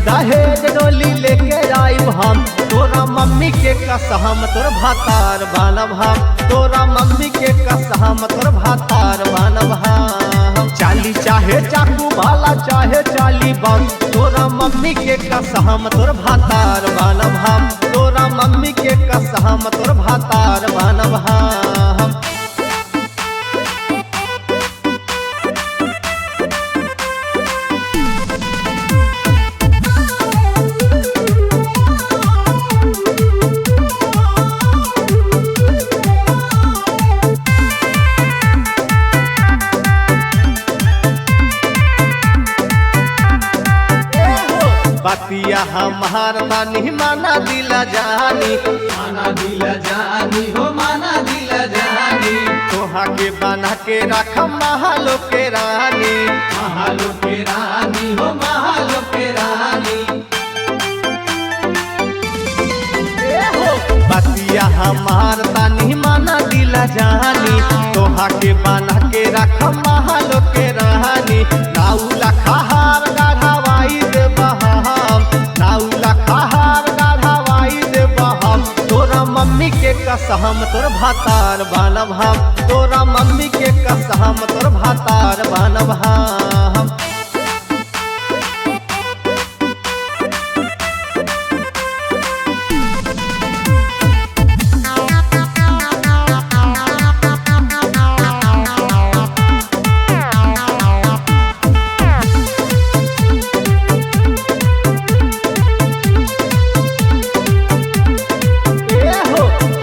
दहेज डोली लेके आइब हम, तोरा मम्मी के कसम तोर भातार बनब हम, तोरा मम्मी के कसम तोर भातार बनब हम। चाली चाहे चाकू भाला चाहे चाली बम, तोरा मम्मी के कसम तोर भातार बनब हम, तोरा मम्मी के कसम तोर भातार बनब हम। बतिया हमार तानी माना दिला जानी, माना दिला जानी हो माना दिला जानी, तोहा के बना के रख महलो के रानी, महालो के रानी हो महालो के रानी। बतिया हमार तानी माना दिला जानी, तोहा के बना के रख महलो के रानी। नाउला खहार गाढ़ावाई देब हम, नाउला खहार गाढ़ावाई देब हम, तोरा मम्मी के कसम तोर भातार बनब हम, तोरा मम्मी के कसम तोर भातार बनब हम।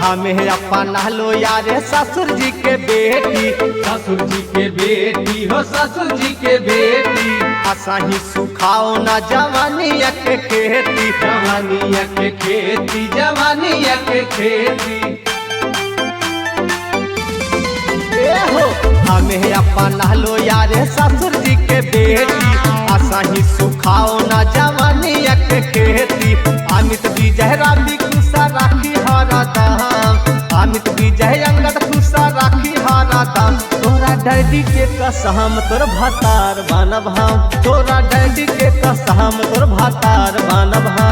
हमें अपना लो यारे ससुर जी के बेटी, ससुर जी के बेटी हो ससुर जी के बेटी, असाही सुखाओ न जवानिया के खेती, जवानिया के खेती जवानिया के खेती। हमें अपना लो यारे ससुर जी के बेटी, असाही सुखाओ न जवानिया के खेती। अमित विजय रामी खुशा राखी हरा दाम, अमित विजय अंगद खुशा राखी हरा दाम, तोरा डैडी के कसम तोर भातार बनब हम, तोरा डैडी के कसम तोर भातार बनब हम।